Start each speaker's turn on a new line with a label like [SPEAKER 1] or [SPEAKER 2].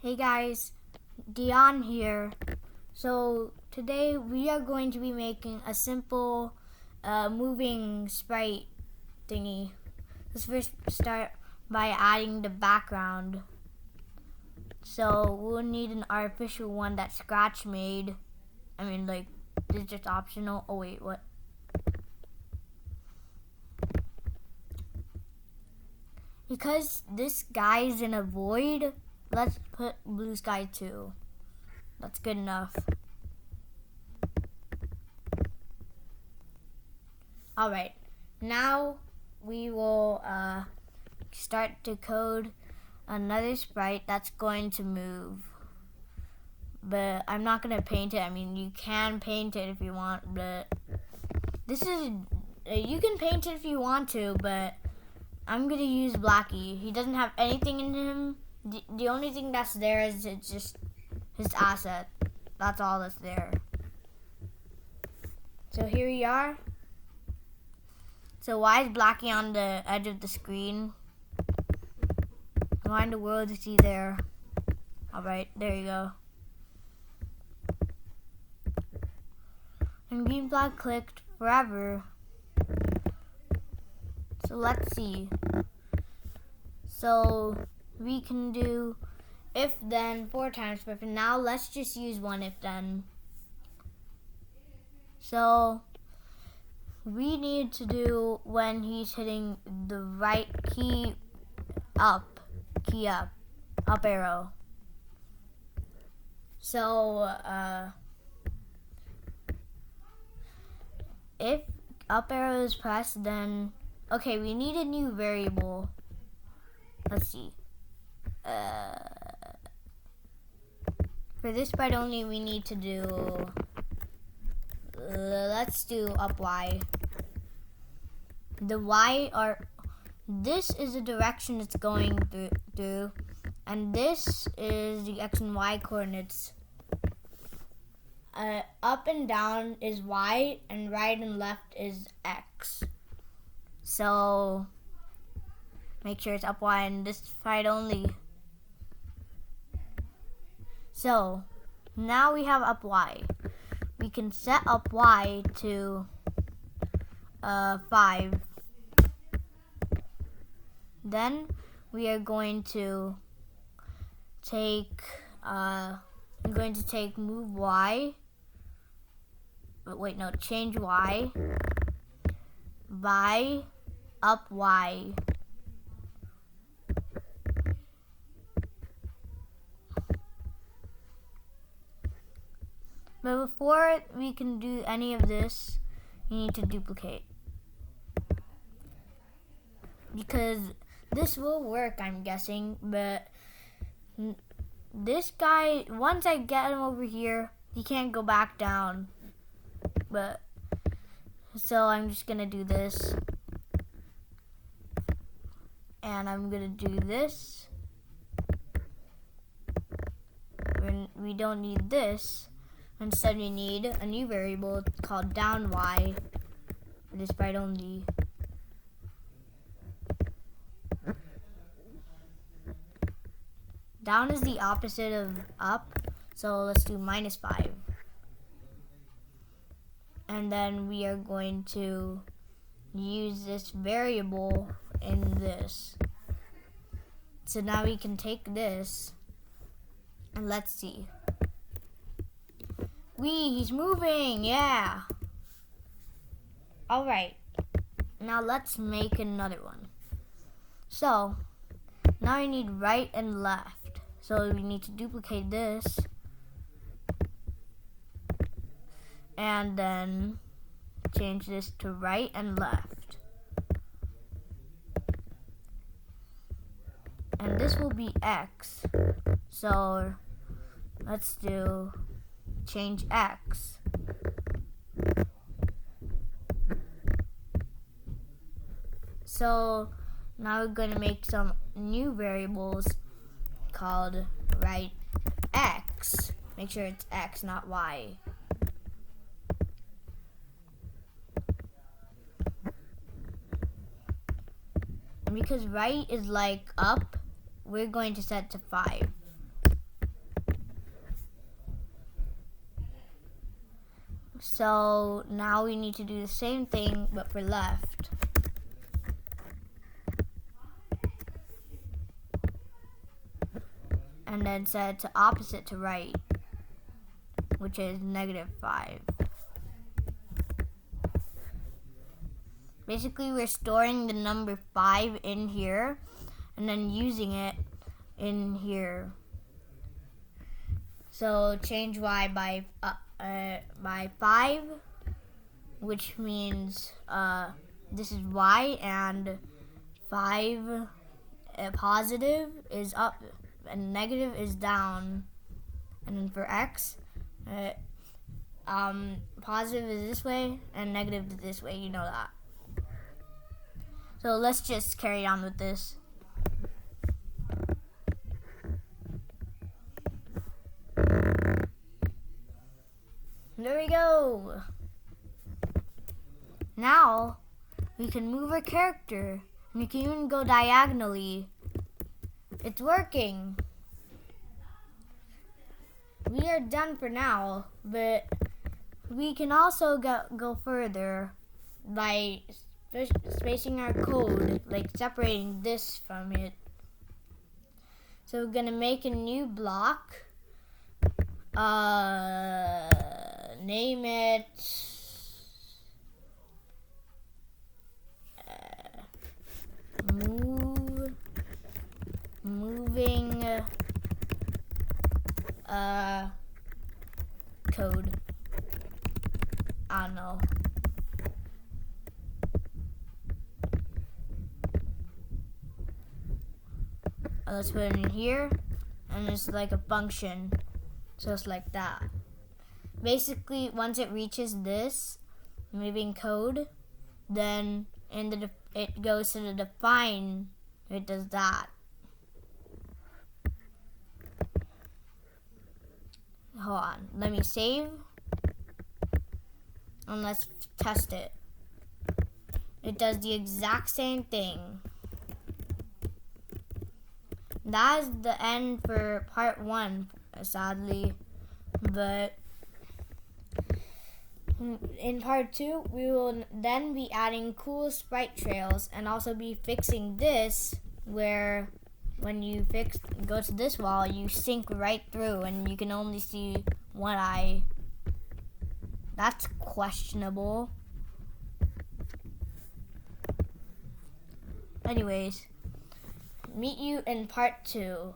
[SPEAKER 1] Hey guys, Diyon here. So today we are going to be making a simple moving sprite thingy. Let's first start by adding the background. So we'll need an artificial one that Scratch made. It's just optional. Oh wait, what? Because this guy's in a void, let's put blue sky too. That's good enough. Alright, now we will start to code another sprite that's going to move. But I'm not going to paint it. You can paint it if you want, but you can paint it if you want to, but I'm going to use Blackie. He doesn't have anything in him. The only thing that's there is it's just his asset. That's all that's there. So here we are. So why is Blackie on the edge of the screen? Why in the world is he there? Alright, there you go. And green flag clicked forever. So let's see. So we can do if then 4 times, but for now let's just use one if then. So we need to do when he's hitting the right key up arrow. So if up arrow is pressed, then okay, we need a new variable. Let's see. For this part only, we need to do. Let's do up Y. The Y are. This is the direction it's going through, and this is the X and Y coordinates. Up and down is Y, and right and left is X. So make sure it's up Y and this side only. So now we have up Y. We can set up Y to 5. Then we are going to take move Y. Wait, no, change Y by up Y. But before we can do any of this, you need to duplicate. Because this will work, I'm guessing, but this guy, once I get him over here, he can't go back down. But so I'm just gonna do this. And I'm gonna do this. We don't need this. Instead, we need a new variable called down Y for this sprite only. Down is the opposite of up, so let's do -5. And then we are going to use this variable in this. So now we can take this and let's see. He's moving, yeah. Alright, now let's make another one. So, now we need right and left. So we need to duplicate this. And then change this to right and left. And this will be X. So let's do change X. So now we're going to make some new variables called right X. Make sure it's X, not Y. And because right is like up, we're going to set to 5. So now we need to do the same thing but for left. And then set it to opposite to right, which is -5. Basically, we're storing the number 5 in here and then using it in here. So change y by 5, which means this is y, and 5 positive is up and negative is down. And then for x, positive is this way and negative is this way. You know that. So let's just carry on with this. There we go. Now we can move our character, and we can even go diagonally. It's working. We are done for now, but we can also go further by spacing our code, like separating this from it. So we're gonna make a new block. Name it moving code. I don't know. Let's put it in here, and it's like a function, so it's like that. Basically, once it reaches this moving code, then it goes to the define. It does that. Hold on, let me save, and let's test it. It does the exact same thing. That is the end for part 1, sadly, but in part 2, we will then be adding cool sprite trails and also be fixing this, where when you go to this wall, you sink right through and you can only see one eye. That's questionable. Anyways, meet you in part 2.